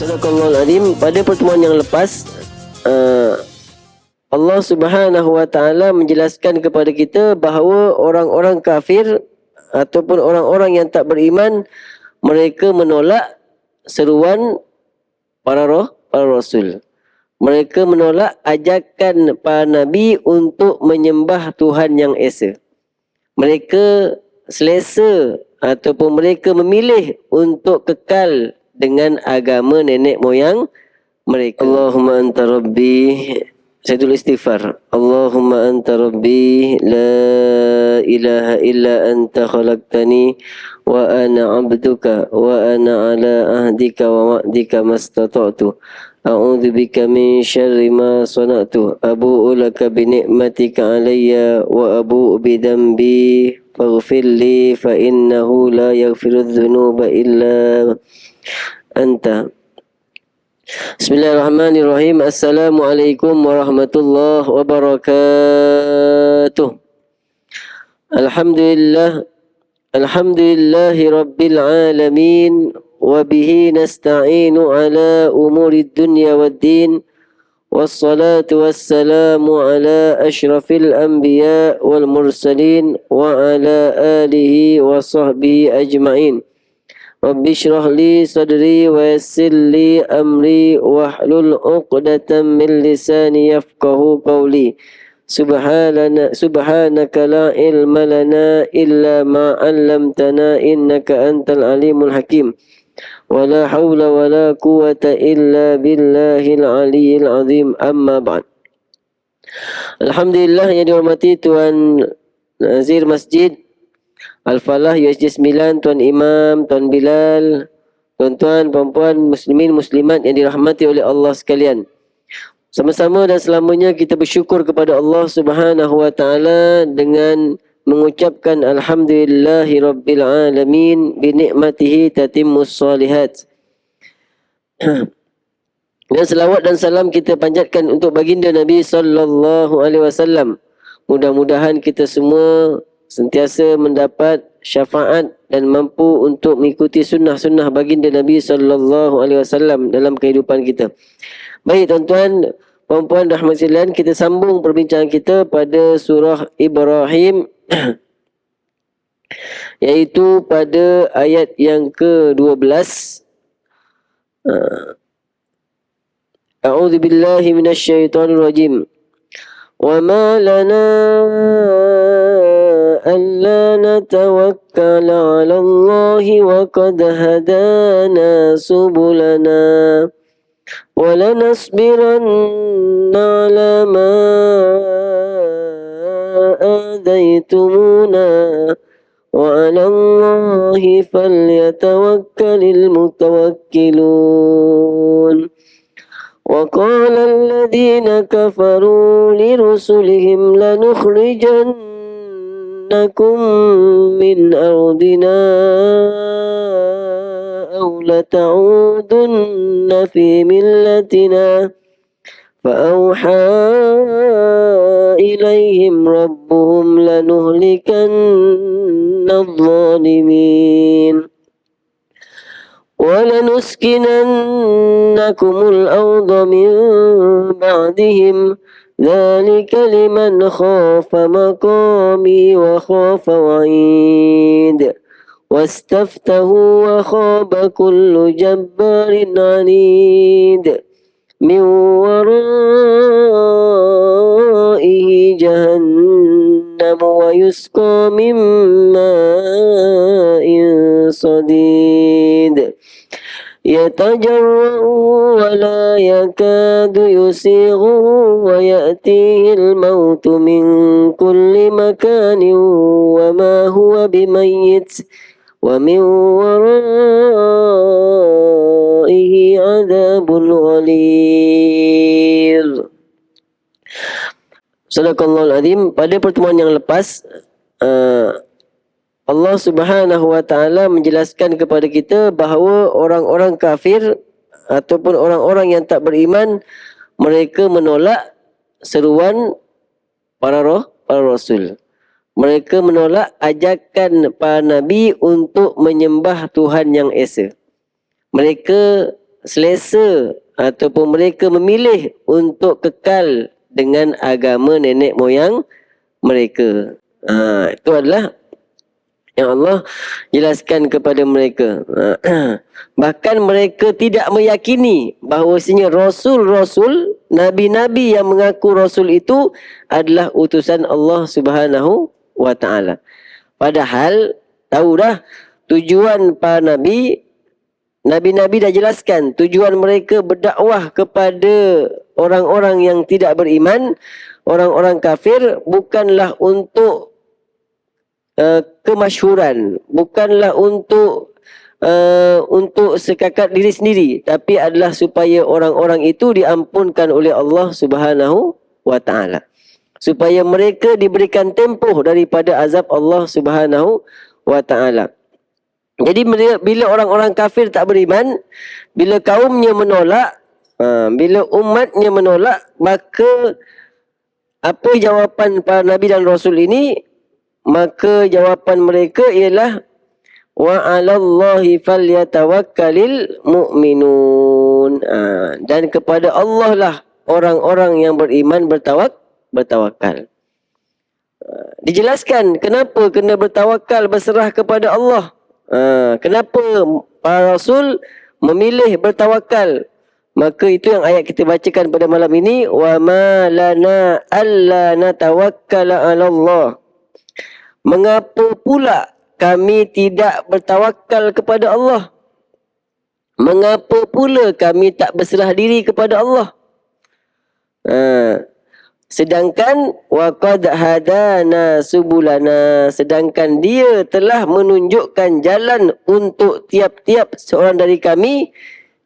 Sadaqallahul Azim. Pada pertemuan yang lepas, Allah Subhanahu Wa Taala menjelaskan kepada kita bahawa orang-orang kafir ataupun orang-orang yang tak beriman, mereka menolak seruan para rasul. Mereka menolak ajakan para nabi untuk menyembah Tuhan yang esa. Mereka selesa ataupun mereka memilih untuk kekal dengan agama nenek moyang mereka. Allahumma anta rabbi. Saya tulis istighfar. Allahumma anta rabbi la ilaha illa anta khalaqtani wa ana abduka wa ana ala ahdika wa wa'dika mastata'tu. A'udzu bika min syarri ma sana'tu. Abu'u laka bi ni'matika alayya wa abu'u bi dhanbi faghfir li fa innahu la yaghfiru dhunuba illa anta. Bismillahirrahmanirrahim. Assalamualaikum warahmatullahi wabarakatuh. Alhamdulillahi rabbil alamin. Wabihi nasta'inu ala umuri dunya waddin. Wassalatu wassalamu ala ashrafil anbiya wal mursalin. Wa ala alihi wa sahbihi ajma'in. Rabbi syrah li sadri wa yassir li amri wahlul 'uqdatam min lisani yafqahu qawli. Subhanaka la ilma lana illa ma 'allamtana innaka antal alimul hakim. Wa la hawla wa la quwwata illa billahil aliyyil azim. Amma ba'd. Alhamdulillah yang dihormati Tuan Nazir Masjid Al-Falah USJ 9, Tuan Imam, Tuan Bilal, tuan-tuan, puan-puan, muslimin, muslimat yang dirahmati oleh Allah sekalian. Sama-sama dan selamanya kita bersyukur kepada Allah Subhanahu Wa Taala dengan mengucapkan alhamdulillahi rabbil alamin bi ni'matihi tatimmus solihat. Dan selawat dan salam kita panjatkan untuk baginda Nabi sallallahu alaihi wasallam. Mudah-mudahan kita semua sentiasa mendapat syafaat dan mampu untuk mengikuti sunnah-sunnah baginda Nabi sallallahu alaihi wasallam dalam kehidupan kita. Baik tuan-tuan, puan-puan rahmat sekalian, kita sambung perbincangan kita pada surah Ibrahim iaitu pada ayat yang ke-12. A'udzu billahi minasyaitonir rajim. Wa ma lana ألا نتوكل على الله وقد هدانا سبلنا ولنصبرن على ما آذيتمونا وعلى الله فليتوكل المتوكلون. وقال الذين كفروا لرسلهم لنخرجنكم من أرضنا أو لتعودن في ملتنا فأوحى إليهم ربهم لنهلكن الظالمين ولنسكننكم الأرض من بعدهم ذلك لمن خاف مقامي وخاف وعيد واستفتحوا وخاب كل جبار عنيد من ورائه جهنم ويسقى من ماء صديد يتجرع ولا يكاد يسيغه ويأتيه الموت من كل مكان وما هو بميت ومن ورائه عذاب غليظ. Sadaqallahul Azim. Pada pertemuan yang lepas, Allah Subhanahu Wa Taala menjelaskan kepada kita bahawa orang-orang kafir ataupun orang-orang yang tak beriman, mereka menolak seruan para rasul. Mereka menolak ajakan para nabi untuk menyembah Tuhan yang esa. Mereka selesa ataupun mereka memilih untuk kekal dengan agama nenek moyang mereka. Itu adalah yang Allah jelaskan kepada mereka. Bahkan mereka tidak meyakini bahawasanya Rasul-Rasul, Nabi-Nabi yang mengaku Rasul itu adalah utusan Allah Subhanahu wa ta'ala. Padahal tahu dah tujuan para Nabi, Nabi-Nabi dah jelaskan tujuan mereka berdakwah kepada orang-orang yang tidak beriman, orang-orang kafir, bukanlah untuk kemasyhuran, bukanlah untuk sekakat diri sendiri, tapi adalah supaya orang-orang itu diampunkan oleh Allah Subhanahu wa ta'ala, supaya mereka diberikan tempoh daripada azab Allah Subhanahu wa ta'ala. Jadi bila orang-orang kafir tak beriman, bila kaumnya menolak, bila umatnya menolak, maka apa jawapan para Nabi dan Rasul ini? Maka jawapan mereka ialah wa 'alallahi falyatawakkalil mu'minun. Dan kepada Allah lah orang-orang yang beriman bertawakal. Dijelaskan kenapa kena bertawakal, berserah kepada Allah. Kenapa para rasul memilih bertawakal? Maka itu yang ayat kita bacakan pada malam ini, wa ma lana alla natawakkala 'ala Allah. Mengapa pula kami tidak bertawakal kepada Allah? Mengapa pula kami tak berserah diri kepada Allah? Sedangkan waqad hadana subulana, sedangkan dia telah menunjukkan jalan untuk tiap-tiap seorang dari kami,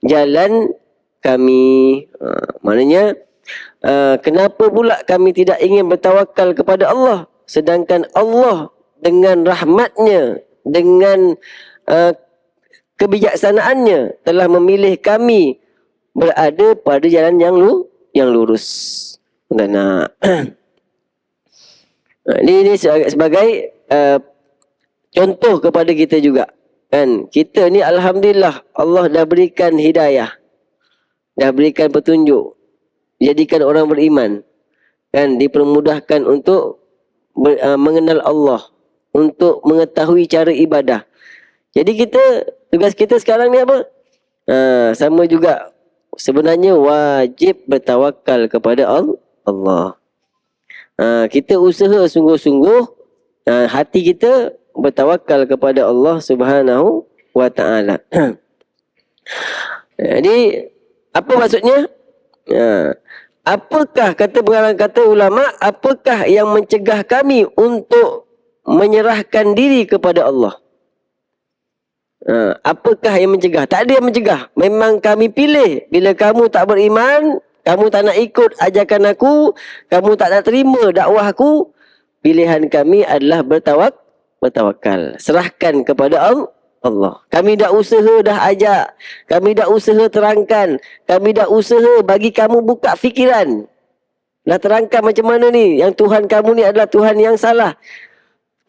jalan kami. Maknanya kenapa pula kami tidak ingin bertawakal kepada Allah, sedangkan Allah dengan rahmatnya, dengan kebijaksanaannya telah memilih kami berada pada jalan yang lurus. Dan ini sebagai contoh kepada kita juga, kan? Kita ni alhamdulillah Allah dah berikan hidayah, dah berikan petunjuk, jadikan orang beriman, kan? Dipermudahkan untuk mengenal Allah, untuk mengetahui cara ibadah. Jadi tugas kita sekarang ni apa? Sama juga, sebenarnya wajib bertawakal kepada Allah. Kita usaha sungguh-sungguh, hati kita bertawakal kepada Allah Subhanahu wa ta'ala. Jadi apa maksudnya? Apakah, kata ulama, apakah yang mencegah kami untuk menyerahkan diri kepada Allah? Apakah yang mencegah? Tak ada yang mencegah. Memang kami pilih. Bila kamu tak beriman, kamu tak nak ikut ajakan aku, kamu tak nak terima dakwah aku, pilihan kami adalah bertawakal. Serahkan kepada Allah. Kami dah usaha dah ajak, kami dah usaha terangkan, kami dah usaha bagi kamu buka fikiran. Dah terangkan macam mana ni, yang Tuhan kamu ni adalah Tuhan yang salah.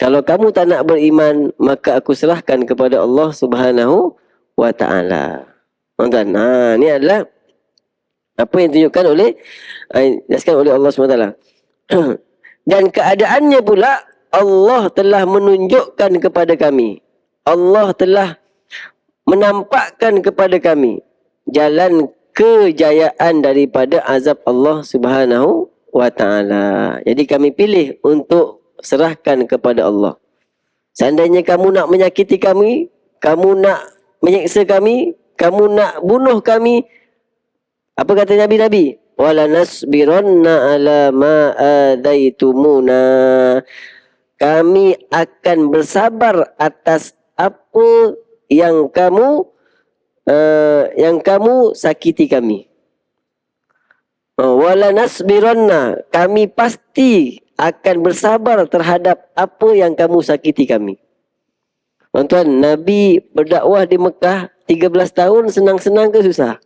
Kalau kamu tak nak beriman, maka aku serahkan kepada Allah Subhanahu wa ta'ala. Tuan-tuan, ni adalah apa yang ditunjukkan oleh Allah Subhanahu wa ta'ala. Dan keadaannya pula, Allah telah menunjukkan kepada kami, Allah telah menampakkan kepada kami jalan kejayaan daripada azab Allah Subhanahu wa ta'ala. Jadi kami pilih untuk serahkan kepada Allah. Seandainya kamu nak menyakiti kami, kamu nak menyeksa kami, kamu nak bunuh kami, apa kata Nabi-Nabi? Wala nasbiranna ala ma adaitumuna. Kami akan bersabar atas apa yang kamu sakiti kami. Wala nasbiranna, kami pasti akan bersabar terhadap apa yang kamu sakiti kami. Tuan-tuan, Nabi berdakwah di Mekah 13 tahun senang-senang ke susah?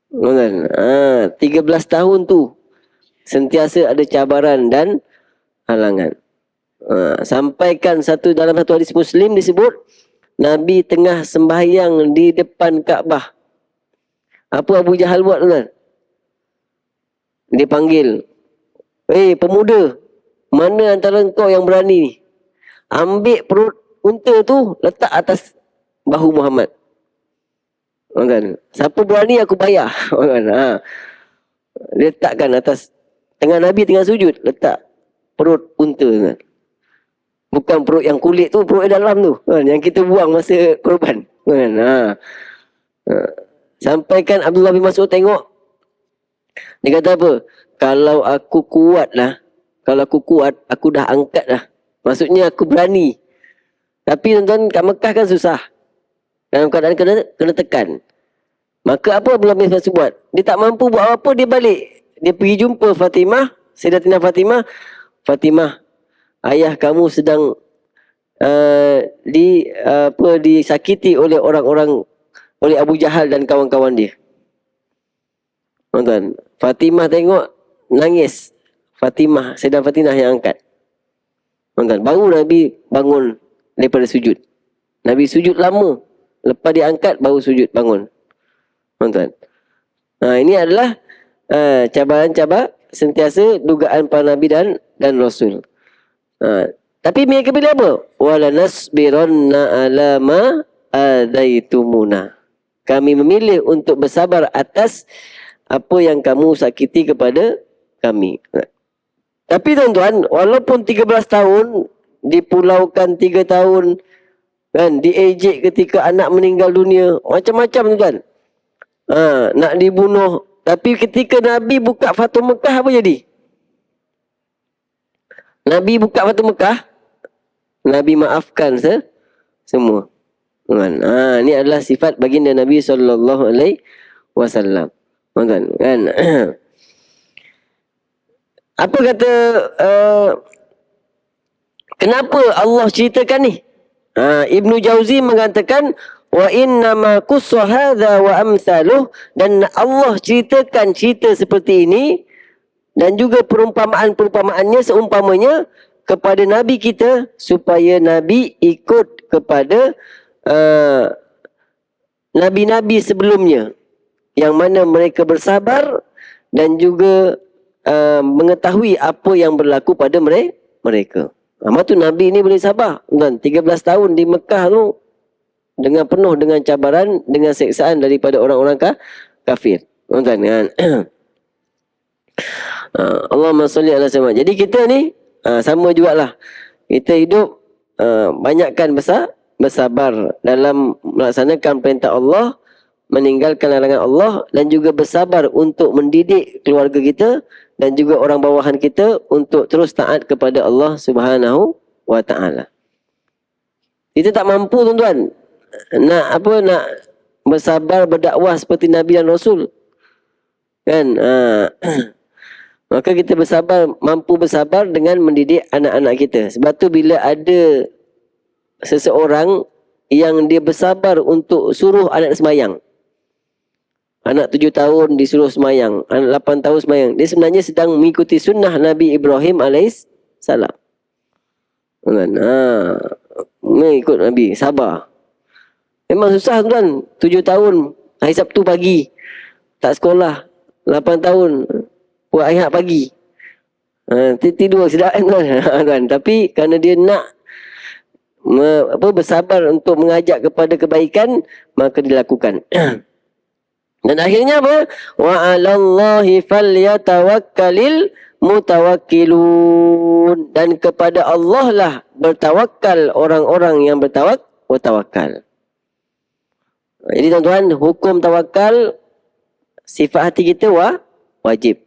Tuan-tuan, 13 tahun tu sentiasa ada cabaran dan halangan. Sampaikan dalam satu hadis Muslim disebut, Nabi tengah sembahyang di depan Kaabah. Apa Abu Jahal buat tuan? Dia panggil, pemuda, mana antara engkau yang berani ni? Ambil perut unta tu, letak atas bahu Muhammad. Kan? Siapa berani aku bayar. Kan? Letakkan atas, tengah Nabi tengah sujud, letak perut unta. Kan? Bukan perut yang kulit tu, perut yang dalam tu. Kan? Yang kita buang masa korban. Kan? Sampaikan Abdullah bin Mas'ud tengok. Dia kata apa? Kalau aku kuat, aku dah angkat dah. Maksudnya aku berani. Tapi tuan-tuan, kat Mekah kan susah. Dalam keadaan kena tekan. Maka apa Abdullah bin Mas'ud buat? Dia tak mampu buat apa, dia balik. Dia pergi jumpa Fatimah, Sayyidatina Fatimah. Fatimah, ayah kamu sedang disakiti oleh orang-orang, oleh Abu Jahal dan kawan-kawan dia. Tuan-tuan, Fatimah tengok, nangis. Sayyidatina Fatimah yang angkat. Tuan-tuan, baru Nabi bangun daripada sujud. Nabi sujud lama. Lepas dia angkat, baru sujud bangun. Tuan-tuan. Ini adalah cabaran-cabaran sentiasa dugaan para Nabi dan Rasul. Tapi mereka pilih apa? وَلَنَصْبِرَنَّ عَلَى مَا آذَيْتُمُونَا. Kami memilih untuk bersabar atas apa yang kamu sakiti kepada kami. Tapi tuan-tuan, walaupun 13 tahun, dipulaukan 3 tahun, kan, diejek ketika anak meninggal dunia, macam-macam tuan-tuan. Nak dibunuh. Tapi ketika Nabi buka Fatu Mekah, apa jadi? Nabi buka Fatu Mekah, Nabi maafkan semua. Ini adalah sifat baginda Nabi SAW. Kan? Apa kata kenapa Allah ceritakan ni? Ibnu Jauzi mengatakan wa innama qussa hadza wa amsaluh, dan Allah ceritakan cerita seperti ini dan juga perumpamaan-perumpamaannya seumpamanya kepada Nabi kita supaya Nabi ikut kepada Nabi-Nabi sebelumnya yang mana mereka bersabar dan juga mengetahui apa yang berlaku pada mereka. Maka tu Nabi ni boleh sabar. 13 tahun di Mekah tu dengan penuh dengan cabaran, dengan seksaan daripada orang-orang kafir. Tuan-tuan kan? Allahumma salli ala sayyidina. Jadi kita ni sama jugalah. Kita hidup banyakkan bersabar dalam melaksanakan perintah Allah, meninggalkan larangan Allah, dan juga bersabar untuk mendidik keluarga kita dan juga orang bawahan kita untuk terus taat kepada Allah Subhanahu wa taala. Kita tak mampu tuan-tuan nak bersabar berdakwah seperti Nabi dan Rasul. Kan? Maka kita mampu bersabar dengan mendidik anak-anak kita. Sebab tu bila ada seseorang yang dia bersabar untuk suruh anak semayang. Anak 7 tahun disuruh semayang, anak 8 tahun semayang. Dia sebenarnya sedang mengikuti sunnah Nabi Ibrahim AS. Mengikut Nabi, sabar. Memang susah tuan, 7 tahun, hari Sabtu pagi, tak sekolah, 8 tahun, buat ayat pagi. Tidur sedap tuan. Tapi kerana dia nak bersabar untuk mengajak kepada kebaikan, maka dilakukan. Dan akhirnya apa? Wa 'alallahi falyatawakkalil mutawakkilun. Dan kepada Allah lah bertawakal orang-orang yang bertawakal. Jadi tuan-tuan, hukum tawakal, sifat hati kita wajib.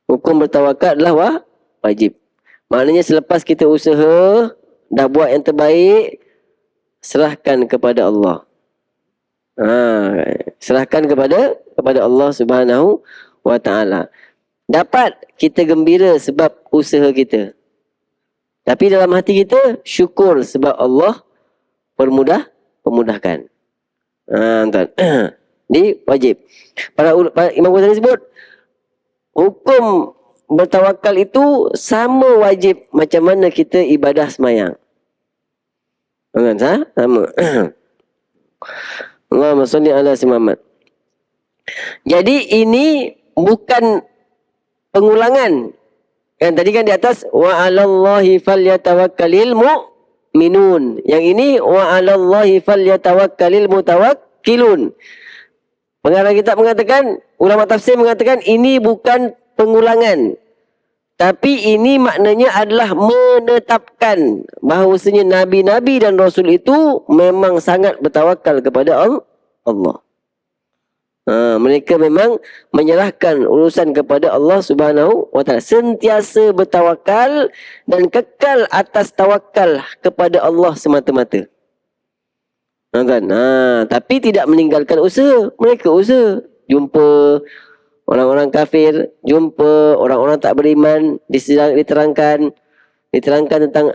Hukum bertawakal adalah wajib. Maknanya selepas kita usaha, dah buat yang terbaik, serahkan kepada Allah. Serahkan kepada Allah Subhanahu wa taala. Dapat kita gembira sebab usaha kita. Tapi dalam hati kita syukur sebab Allah pemudahkan. Tuan. Ini wajib. Para Imam Ghazali sebut hukum bertawakal itu sama wajib macam mana kita ibadah semayang. Kan sama. Allahumma salli ala si Muhammad. Jadi ini bukan pengulangan. Kan tadi kan di atas wa 'alallahi falyatawakkalil mu'minun. Yang ini wa 'alallahi falyatawakkalil mutawakkilun. Pengarang kitab mengatakan, ulama tafsir mengatakan ini bukan pengulangan. Tapi ini maknanya adalah menetapkan bahawasanya nabi-nabi dan rasul itu memang sangat bertawakal kepada Allah. Mereka memang menyerahkan urusan kepada Allah Subhanahu wa taala, sentiasa bertawakal dan kekal atas tawakal kepada Allah semata-mata. Tapi tidak meninggalkan usaha. Mereka usaha jumpa orang-orang kafir, jumpa orang-orang tak beriman, diterangkan tentang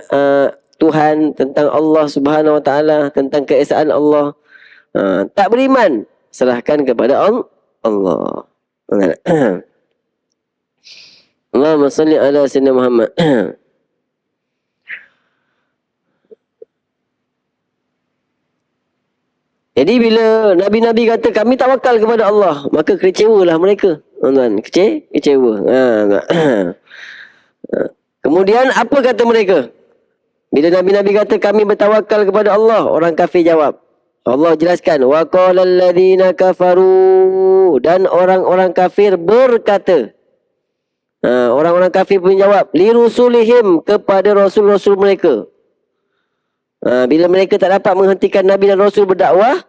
Tuhan, tentang Allah Subhanahu wa taala, tentang keesaan Allah. Tak beriman, serahkan kepada Allah. Allahumma salli ala sayyidina Muhammad. Jadi bila nabi-nabi kata kami tawakal kepada Allah, maka kecewalah mereka. Tuan-tuan, kecewa. Kemudian apa kata mereka? Bila nabi-nabi kata kami bertawakal kepada Allah, orang kafir jawab. Allah jelaskan, wa qala alladziina kafaru, dan orang-orang kafir berkata. Orang-orang kafir pun jawab, li rusulihim, kepada rasul-rasul mereka. Bila mereka tak dapat menghentikan nabi dan rasul berdakwah,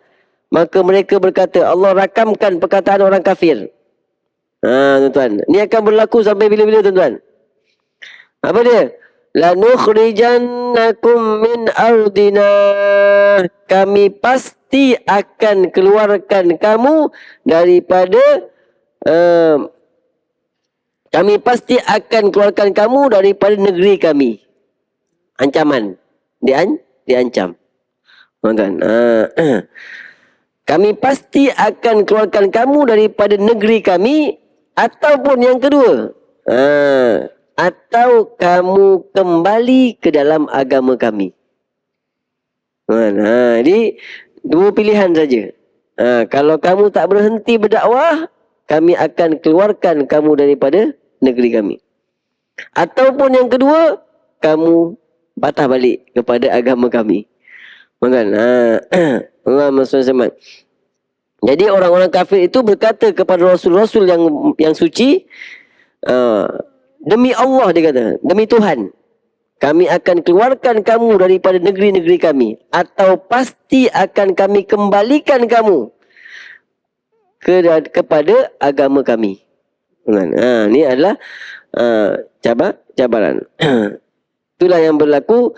maka mereka berkata, Allah rakamkan perkataan orang kafir. Tuan-tuan, ini akan berlaku sampai bila-bila, tuan-tuan? Apa dia? Lanukhrijannakum min ardina, kami pasti akan keluarkan kamu daripada kami pasti akan keluarkan kamu daripada negeri kami. Ancaman. Diancam. Tuan-tuan, kami pasti akan keluarkan kamu daripada negeri kami, ataupun yang kedua, atau kamu kembali ke dalam agama kami. Jadi dua pilihan saja. Kalau kamu tak berhenti berdakwah, kami akan keluarkan kamu daripada negeri kami. Ataupun yang kedua, kamu patah balik kepada agama kami. Allahumma salli alaihi wasallam. Jadi orang-orang kafir itu berkata kepada rasul-rasul yang suci, demi Allah, dia kata, demi Tuhan, kami akan keluarkan kamu daripada negeri-negeri kami, atau pasti akan kami kembalikan kamu kepada agama kami. Ini adalah cabaran. Itulah yang berlaku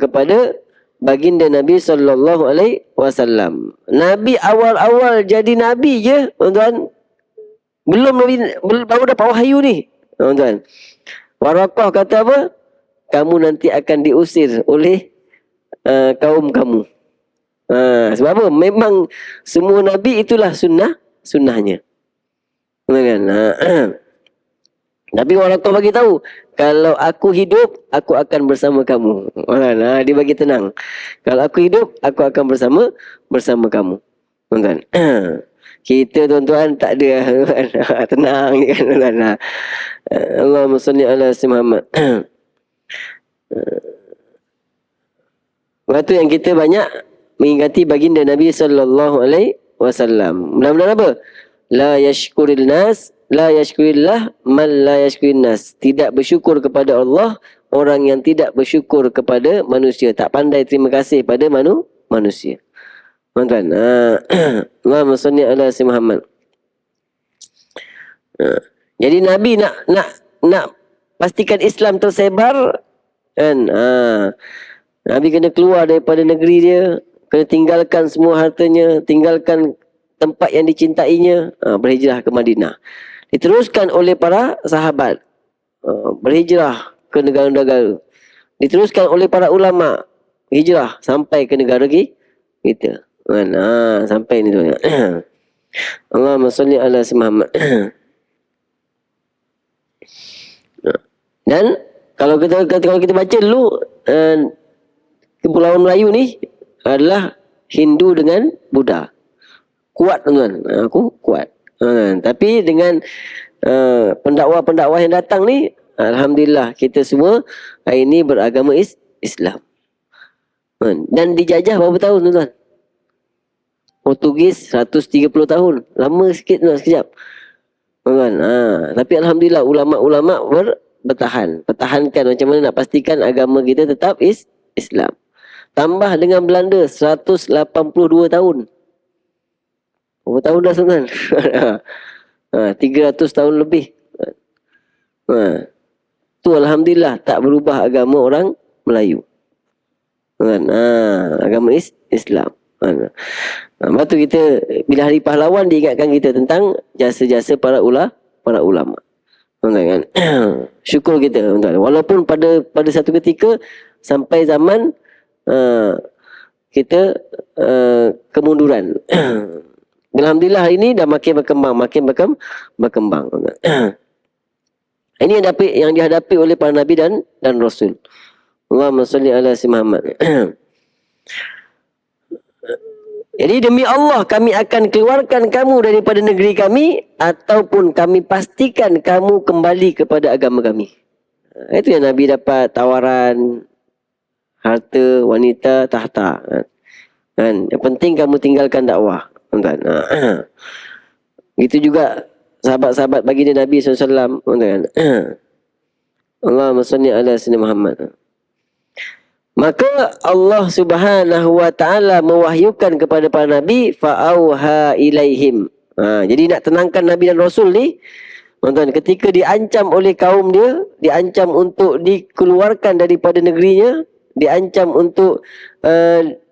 kepada baginda Nabi sallallahu alaihi wasallam. Nabi awal-awal jadi nabi je, tuan-tuan. Baru dapat wahyu ni, tuan-tuan. Waraqah kata apa? Kamu nanti akan diusir oleh kaum kamu. Sebab apa? Memang semua nabi itulah sunnahnya. Tapi Waraqah bagi tahu, kalau aku hidup, aku akan bersama kamu. Dia bagi tenang. Kalau aku hidup, aku akan bersama kamu. Tuan-tuan. Kita, tuan-tuan, tak ada. Tenang kan, tuan-tuan. Allahumma salli ala sayyidina Muhammad. Waktu yang kita banyak mengingati baginda Nabi sallallahu alaihi wasallam. Mudah-mudahan apa? La yashkuril nas, la yashkurillah, man la yashkurin nas. Tidak bersyukur kepada Allah orang yang tidak bersyukur kepada manusia, tak pandai terima kasih pada manusia. Tuan-tuan, Allahumma salli ala sayyidina Muhammad. Jadi Nabi nak pastikan Islam tersebar kan. Nabi kena keluar daripada negeri dia, kena tinggalkan semua hartanya, tinggalkan tempat yang dicintainya, berhijrah ke Madinah. Diteruskan oleh para sahabat, berhijrah ke negara-negara. Diteruskan oleh para ulama, hijrah sampai ke negara kita. Sampai ni tu. Allahumma salli ala Muhammad. Dan kalau kita baca dulu, Kepulauan Melayu ni adalah Hindu dengan Buddha. Kuat tuan-tuan. Aku kuat. Tapi dengan pendakwa-pendakwa yang datang ni, alhamdulillah kita semua hari ini beragama Islam. Dan dijajah berapa tahun tuan-tuan? Portugis 130 tahun. Lama sikit tuan, sekejap. Tuan-tuan. Tapi alhamdulillah ulama-ulama bertahan. Pertahankan macam mana nak pastikan agama kita tetap Islam. Tambah dengan Belanda 182 tahun. Berapa tahun dah tuan-tuan? 300 tahun lebih. Tu alhamdulillah tak berubah agama orang Melayu. Agama Islam. Lepas tu kita bila hari pahlawan diingatkan kita tentang jasa-jasa para ulama. Kan? Syukur kita tuan. Walaupun pada satu ketika sampai zaman kita kemunduran. Alhamdulillah hari ini dah makin berkembang. Ini yang dihadapi oleh para nabi dan rasul. Allahumma salli ala sayyidina Muhammad. Jadi demi Allah kami akan keluarkan kamu daripada negeri kami ataupun kami pastikan kamu kembali kepada agama kami. Itu yang Nabi dapat tawaran harta, wanita, tahta. Kan? Yang penting kamu tinggalkan dakwah. Gitu juga sahabat-sahabat baginda Nabi SAW. Allahumma salli ala sayyidina Muhammad. Maka Allah Subhanahu wa taala mewahyukan kepada para nabi fa'auha ilaihim. Jadi nak tenangkan nabi dan rasul ni, tuan-tuan, ketika diancam oleh kaum dia, diancam untuk dikeluarkan daripada negerinya, diancam untuk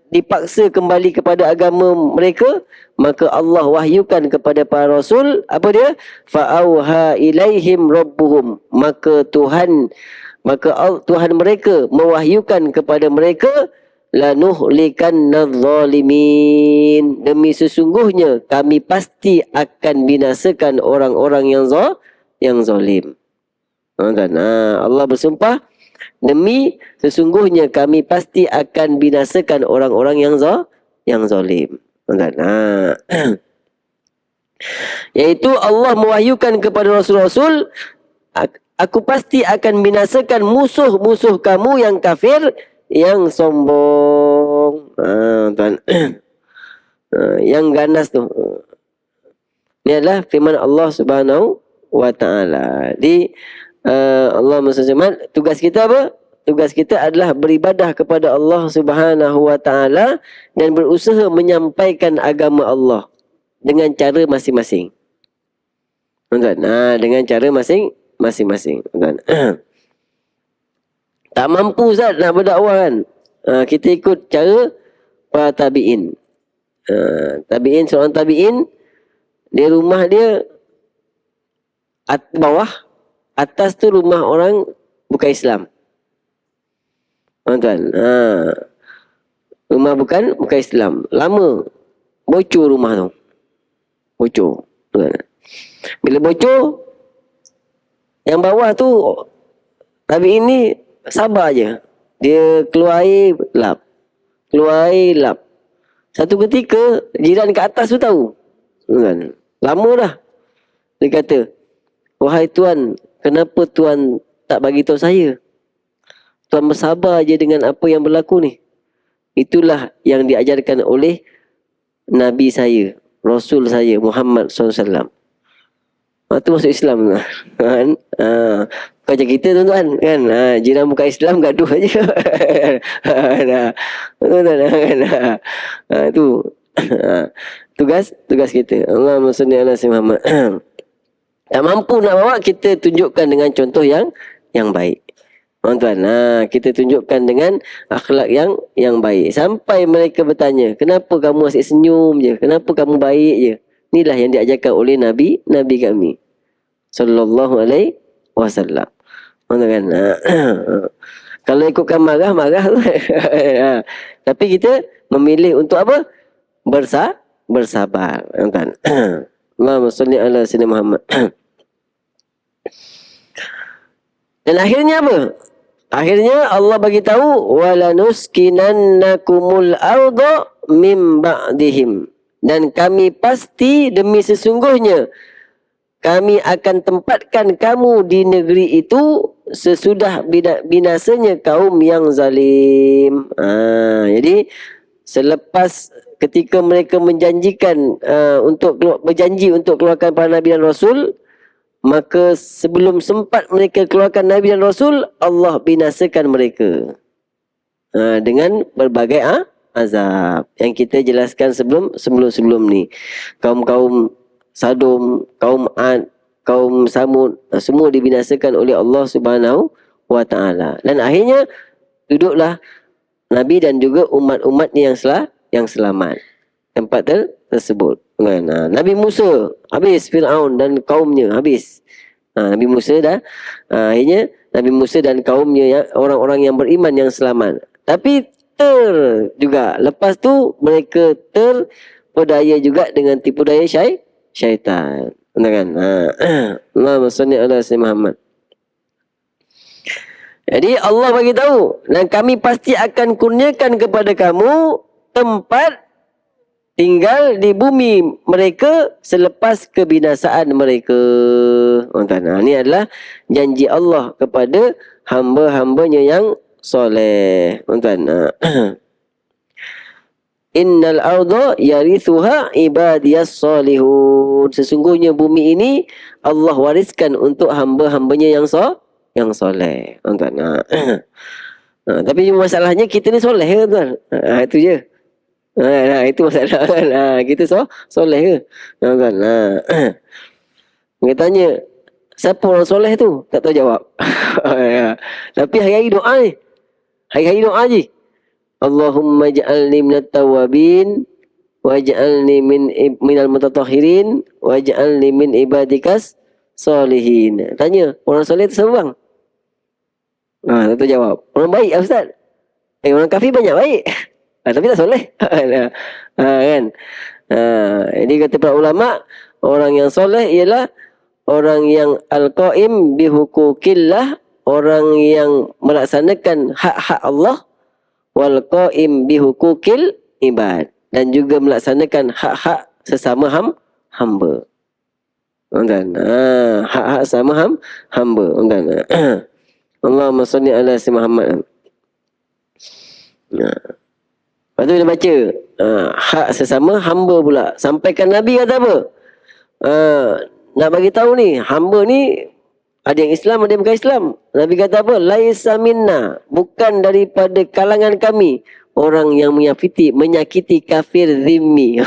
dipaksa kembali kepada agama mereka, maka Allah wahyukan kepada para rasul, apa dia? Fa'auha ilaihim rabbuhum. Maka Tuhan mereka mewahyukan kepada mereka, lanuhlikanna zalimin. Demi sesungguhnya kami pasti akan binasakan orang-orang yang zalim. Allah bersumpah, demi sesungguhnya kami pasti akan binasakan orang-orang yang zalim. Iaitu Allah mewahyukan kepada rasul-rasul, aku pasti akan binasakan musuh-musuh kamu yang kafir, yang sombong. Yang ganas tu. Ini adalah firman Allah Subhanahu wa taala. Di Allah SWT, tugas kita apa? Tugas kita adalah beribadah kepada Allah Subhanahu wa taala dan berusaha menyampaikan agama Allah dengan cara masing-masing. Dengan cara masing-masing. Tak mampu Ustaz nak berdakwah kan? Kita ikut cara para tabi'in. Seorang tabi'in, dia rumah dia bawah, atas tu rumah orang bukan Islam. Tuan-tuan, rumah bukan Islam. Lama bocor rumah tu. Bocor. Bila bocor, yang bawah tu tapi ini sabar je. Dia keluar air lap. Satu ketika jiran ke atas tu tahu. Lama dah. Dia kata, "Wahai tuan, kenapa tuan tak bagi tahu saya? Tuan bersabar je dengan apa yang berlaku ni." Itulah yang diajarkan oleh Nabi saya, Rasul saya, Muhammad SAW. Itu masuk Islam kan? Macam kita tuan-tuan kan, jiran bukan Islam gaduh aja. Itu tugas kita. Allahumma salli ala sayyidina Muhammad. Tak mampu nak bawa, kita tunjukkan dengan contoh yang baik. Tuan-tuan, kita tunjukkan dengan akhlak yang baik. Sampai mereka bertanya, kenapa kamu asyik senyum je? Kenapa kamu baik je? Inilah yang diajarkan oleh Nabi kami sallallahu alaihi wasallam. Kan? Kalau ikutkan marah. Tapi kita memilih untuk apa? Bersabar. Kan? Allahumma salli ala sayyidina Muhammad. Dan akhirnya apa? Akhirnya Allah bagi tahu walanuskinannakumul arda mim ba'dihim, dan kami pasti demi sesungguhnya kami akan tempatkan kamu di negeri itu sesudah binasanya kaum yang zalim. Jadi selepas ketika mereka menjanjikan berjanji untuk keluarkan para nabi dan rasul, maka sebelum sempat mereka keluarkan Nabi dan Rasul, Allah binasakan mereka dengan berbagai azab yang kita jelaskan sebelum ni. Kaum-kaum Sadum, kaum Ad, kaum Samud, semua dibinasakan oleh Allah Subhanahu wa taala. Dan akhirnya duduklah Nabi dan juga umat-umat yang selamat tempat tersebut. Nabi Musa habis, Fir'aun dan kaumnya habis. Nabi Musa dah akhirnya Nabi Musa dan kaumnya yang orang-orang yang beriman yang selamat. Tapi juga lepas tu mereka terpedaya juga dengan tipu daya syaitan. Kan? Allahumma salli ala sayyidina Muhammad. Jadi Allah bagi tahu, dan kami pasti akan kurniakan kepada kamu tempat tinggal di bumi mereka selepas kebinasaan mereka. Ini adalah janji Allah kepada hamba-hambanya yang soleh. Innal arda yarithuha ibadiyas solihun. Sesungguhnya bumi ini Allah wariskan untuk hamba-hambanya yang soleh. Tapi masalahnya kita ni soleh ke tuan? Itu je. Itu masalah kan. Kita soleh ke? Kan? Dia tanya, siapa orang soleh tu? Tak tahu jawab. Tapi hari-hari doa ni. Hari-hari doa je. Allahumma ja'alni minat tawabin, waj'alni minal mutatahhirin, waj'alni min ibadikas solihin. Tanya, orang soleh tu siapa bang? Tak tahu jawab. Orang baik lah Ustaz. Orang kafir banyak baik. Tapi tak soleh. Kan? Jadi kata para ulama, orang yang soleh ialah orang yang al-qaim bihukukillah, orang yang melaksanakan hak-hak Allah, wal qaim bihukukil ibad, dan juga melaksanakan hak-hak sesama hamba. Hak-hak sama hamba. Allahumma salli ala sayyidina Muhammad. Lepas tu dia baca hak sesama hamba pula. Sampaikan Nabi kata apa? Nak bagi tahu ni, hamba ni ada yang Islam, ada yang bukan Islam. Nabi kata apa? Laisa minna, bukan daripada kalangan kami orang yang menyakiti kafir zimmi.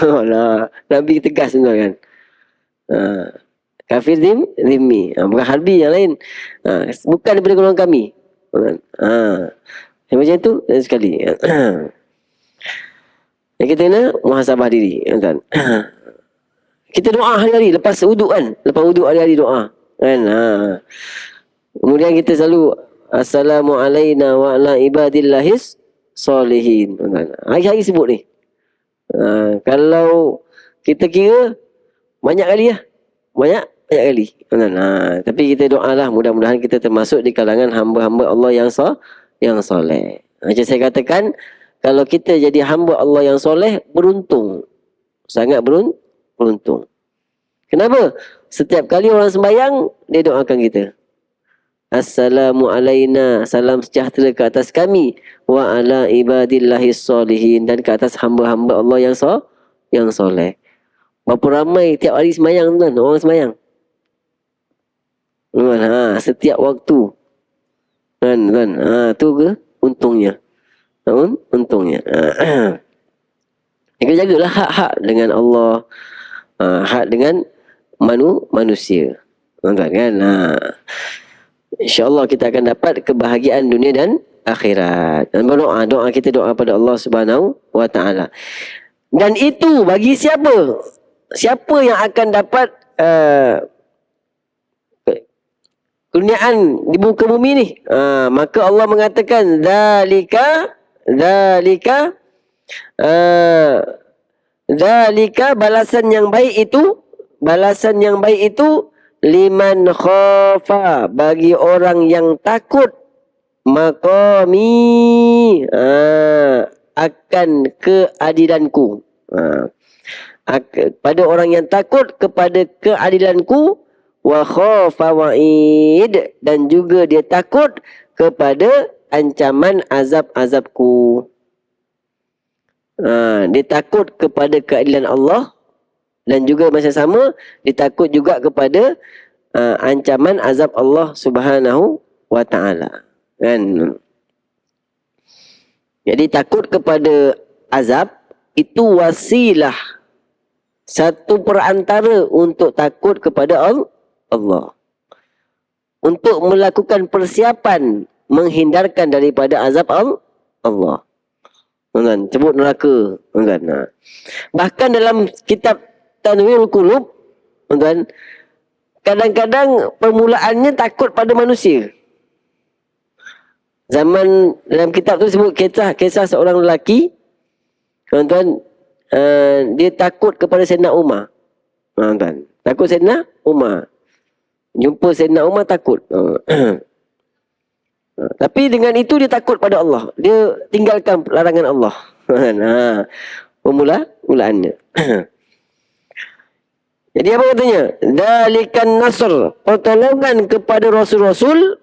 Nabi tegas tuan kan. Kafir zimmi, bukan harbi yang lain. Bukan daripada golongan kami. Macam tu sekali. Yang kita kena muhasabah diri, kan? Kita doa hari-hari lepas wuduk kan? Lepas wuduk hari-hari doa, kan? Kemudian kita selalu Assalamualaikum wa ala ibadillahis solihin. Hari-hari sebut ni. Kalau kita kira banyak kali lah. Banyak kali. Tapi kita doa lah, mudah-mudahan kita termasuk di kalangan hamba-hamba Allah yang soleh. Macam saya katakan, kalau kita jadi hamba Allah yang soleh, beruntung. Sangat beruntung. Kenapa? Setiap kali orang sembahyang, dia doakan kita. Assalamualaikum, salam sejahtera ke atas kami, wa ala ibadillahis solihin, dan ke atas hamba-hamba Allah yang soleh. Berapa ramai tiap hari sembahyang kan? Orang sembahyang. Setiap waktu. Kan? Tu ke untungnya. Untungnya. Kita jagalah hak-hak dengan Allah, hak dengan manusia. Kan? InsyaAllah kita akan dapat kebahagiaan dunia dan akhirat. Dan berdoa, kita doa pada Allah Subhanahu wa taala. Dan itu bagi siapa? Siapa yang akan dapat kurniaan di muka bumi ni? Maka Allah mengatakan Zalika balasan yang baik itu liman khafa, bagi orang yang takut maqami, akan keadilanku. Pada orang yang takut kepada keadilanku, wa khafa wa'id, dan juga dia takut kepada ancaman azab-azabku. Dia takut kepada keadilan Allah, dan juga masa sama dia takut juga kepada ancaman azab Allah Subhanahu wa ta'ala. Kan? Jadi takut kepada azab itu wasilah, satu perantara untuk takut kepada Allah. Untuk melakukan persiapan menghindarkan daripada azab Allah. Kan? Sebut neraka. Kan? Bahkan dalam kitab Tanwirul Qulub, kan? Kadang-kadang permulaannya takut pada manusia. Zaman dalam kitab tu sebut kisah seorang lelaki, tuan-tuan, dia takut kepada Sayyidina Umar. Tuan, takut Sayyidina Umar. Jumpa Sayyidina Umar takut. Tapi dengan itu dia takut pada Allah. Dia tinggalkan larangan Allah. Mulaannya. Jadi apa katanya? Dalikan nasr, pertolongan kepada rasul-rasul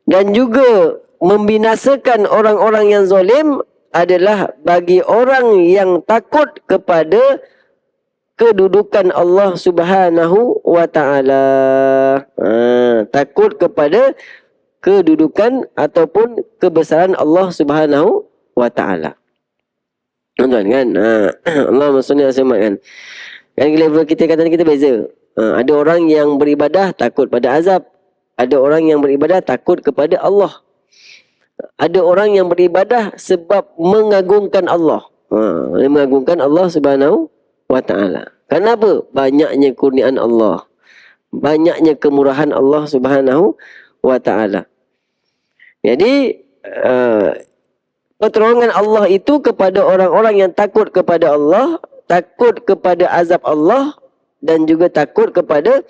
dan juga membinasakan orang-orang yang zalim adalah bagi orang yang takut kepada kedudukan Allah Subhanahu wa ta'ala. Takut kepada kedudukan ataupun kebesaran Allah Subhanahu wa ta'ala. Tuan-tuan kan? Allahumma salli alaihi wasallam kan? Kan level kita kata kita beza. Ada orang yang beribadah takut pada azab. Ada orang yang beribadah takut kepada Allah. Ada orang yang beribadah sebab mengagungkan Allah. Mengagungkan Allah Subhanahu wa ta'ala. Kenapa? Banyaknya kurniaan Allah. Banyaknya kemurahan Allah Subhanahu wa ta'ala. Jadi pertolongan Allah itu kepada orang-orang yang takut kepada Allah, takut kepada azab Allah, dan juga takut kepada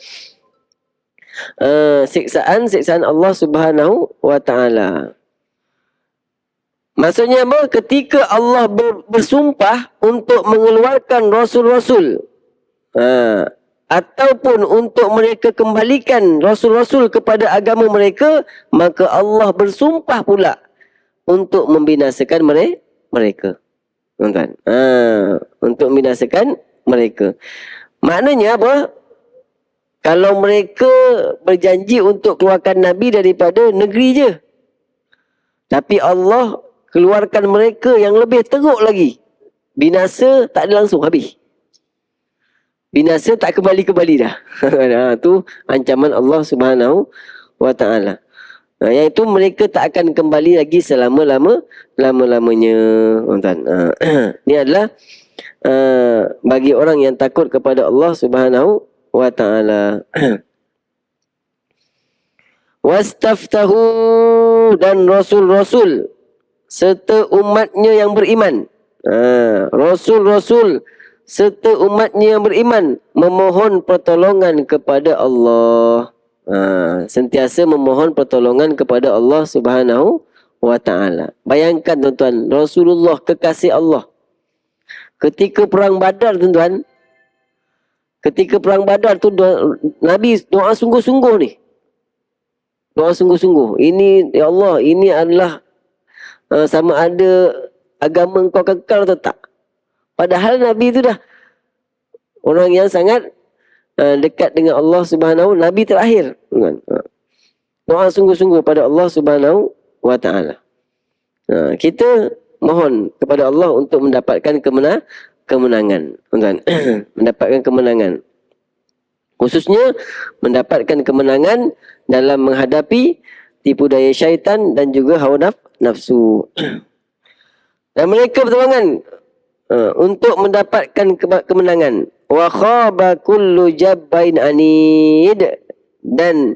siksaan Allah Subhanahu wa ta'ala. Maksudnya apa? Ketika Allah bersumpah untuk mengeluarkan rasul-rasul, ataupun untuk mereka kembalikan rasul-rasul kepada agama mereka, maka Allah bersumpah pula untuk membinasakan mereka. Tuan-tuan. Untuk membinasakan mereka. Maknanya apa? Kalau mereka berjanji untuk keluarkan Nabi daripada negeri je, tapi Allah keluarkan mereka yang lebih teruk lagi, binasa tak ada langsung habis. Binasa tak kembali-kembali dah. Tu ancaman Allah Subhanahu wa ta'ala. Iaitu mereka tak akan kembali lagi selama-lamanya. Ini adalah bagi orang yang takut kepada Allah Subhanahu wa ta'ala. Wastaftahu, dan rasul-rasul serta umatnya yang beriman. Rasul-rasul serta umatnya yang beriman memohon pertolongan kepada Allah. Sentiasa memohon pertolongan kepada Allah Subhanahu wa ta'ala. Bayangkan tuan-tuan, Rasulullah kekasih Allah, ketika perang Badar tuan-tuan, ketika perang Badar tu Nabi doa sungguh-sungguh ni. Doa sungguh-sungguh. Ini, ya Allah, ini adalah sama ada agama engkau kekal atau tak. Padahal Nabi itu dah orang yang sangat dekat dengan Allah Subhanahu, Nabi terakhir. Doa sungguh-sungguh pada Allah Subhanahu wa ta'ala. Kita mohon kepada Allah untuk mendapatkan kemenangan. Mendapatkan kemenangan. Khususnya mendapatkan kemenangan dalam menghadapi tipu daya syaitan dan juga hawa nafsu. Dan mereka pertolongan untuk mendapatkan kemenangan. Wa khaba kullu jabbain anid, dan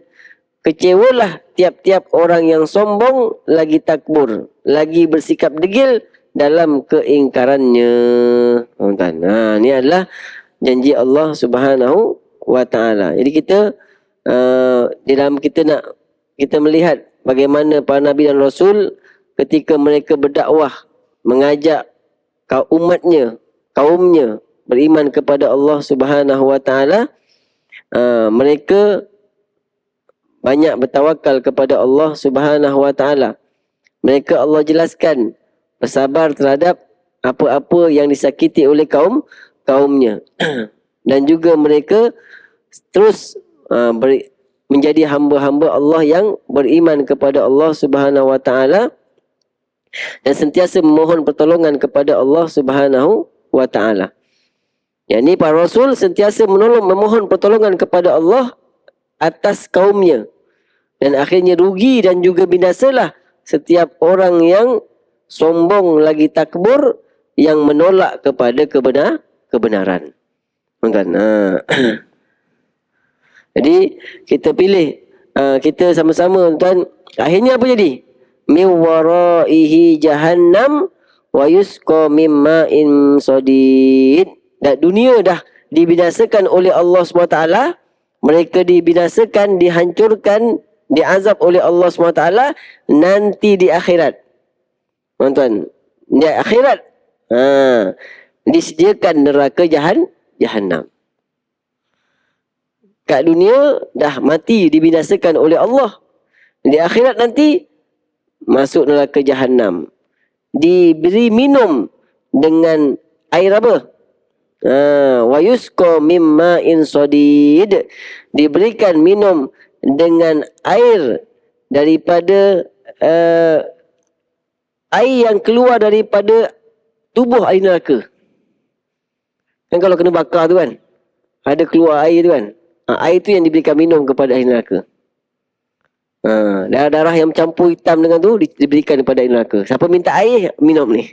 kecewalah tiap-tiap orang yang sombong lagi takbur, lagi bersikap degil dalam keingkarannya. Ini adalah janji Allah Subhanahu wa ta'ala. Jadi kita dalam kita nak kita melihat bagaimana para nabi dan rasul ketika mereka berdakwah, mengajak kaumnya beriman kepada Allah Subhanahu wa taala, mereka banyak bertawakal kepada Allah Subhanahu wa taala. Mereka Allah jelaskan bersabar terhadap apa-apa yang disakiti oleh kaumnya. Dan juga mereka terus menjadi hamba-hamba Allah yang beriman kepada Allah Subhanahu wa taala dan sentiasa memohon pertolongan kepada Allah Subhanahu wa taala. Yang ini para rasul sentiasa memohon pertolongan kepada Allah atas kaumnya. Dan akhirnya rugi dan juga binasalah setiap orang yang sombong lagi takbur, yang menolak kepada kebenaran. Tuan-tuan. Jadi kita pilih, kita sama-sama tuan. Akhirnya apa jadi? Min waraihi jahannam wa yusqa min ma'in sadid. Dan dunia dah dibinasakan oleh Allah SWT. Mereka dibinasakan, dihancurkan, diazab oleh Allah SWT nanti di akhirat. Tuan-tuan, di akhirat disediakan neraka jahannam. Kat dunia dah mati, dibinasakan oleh Allah. Di akhirat nanti masuk neraka jahannam. Diberi minum dengan air apa? Wa yusqa mimma in sadid. Diberikan minum dengan air daripada air yang keluar daripada tubuh ahli neraka. Kan kalau kena bakar tu kan, ada keluar air tu kan. Air tu yang diberikan minum kepada ahli neraka. Darah-darah yang mencampur hitam dengan tu diberikan kepada ahli neraka. Siapa minta air, minum ni.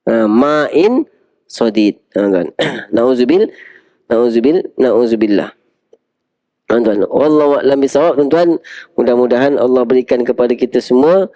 Ma'in sadid. Kan? Nauzubillah. Tuan-tuan, wallahu a'lam bisawab. Tuan-tuan, mudah-mudahan Allah berikan kepada kita semua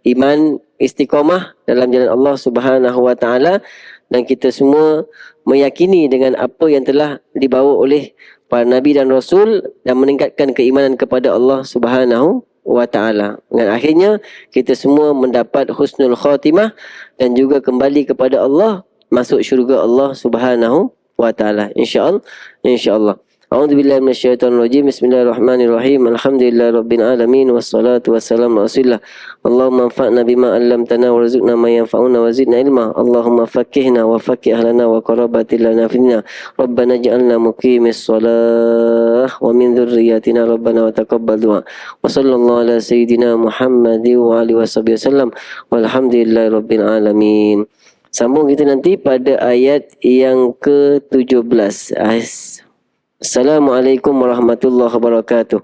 iman istiqamah dalam jalan Allah Subhanahu wa taala, dan kita semua meyakini dengan apa yang telah dibawa oleh para nabi dan rasul dan meningkatkan keimanan kepada Allah Subhanahu wa taala. Dan akhirnya kita semua mendapat husnul khatimah dan juga kembali kepada Allah, masuk syurga Allah Subhanahu wa taala, insya-Allah. A'udzubillahi minasyaitonirrajim. Bismillahirrahmanirrahim. Alhamdulillahirabbil alamin wassalatu wassalamu ala Rasulillah. Allahumma anfa'na bima 'allamtana warzuqna ma yanfa'una wa zidna ilma. Allahumma faqqihna wa faqqih ahlana wa qarabatil lana fina. Rabbana ij'alna muqimis shalah wa min dzurriyyatina rabbana wa taqabbal du'a. Wa sallallahu ala sayyidina Muhammadin wa alihi wasallam. Walhamdulillahirabbil alamin. Sambung kita nanti pada ayat yang ke-17. Assalamualaikum warahmatullahi wabarakatuh.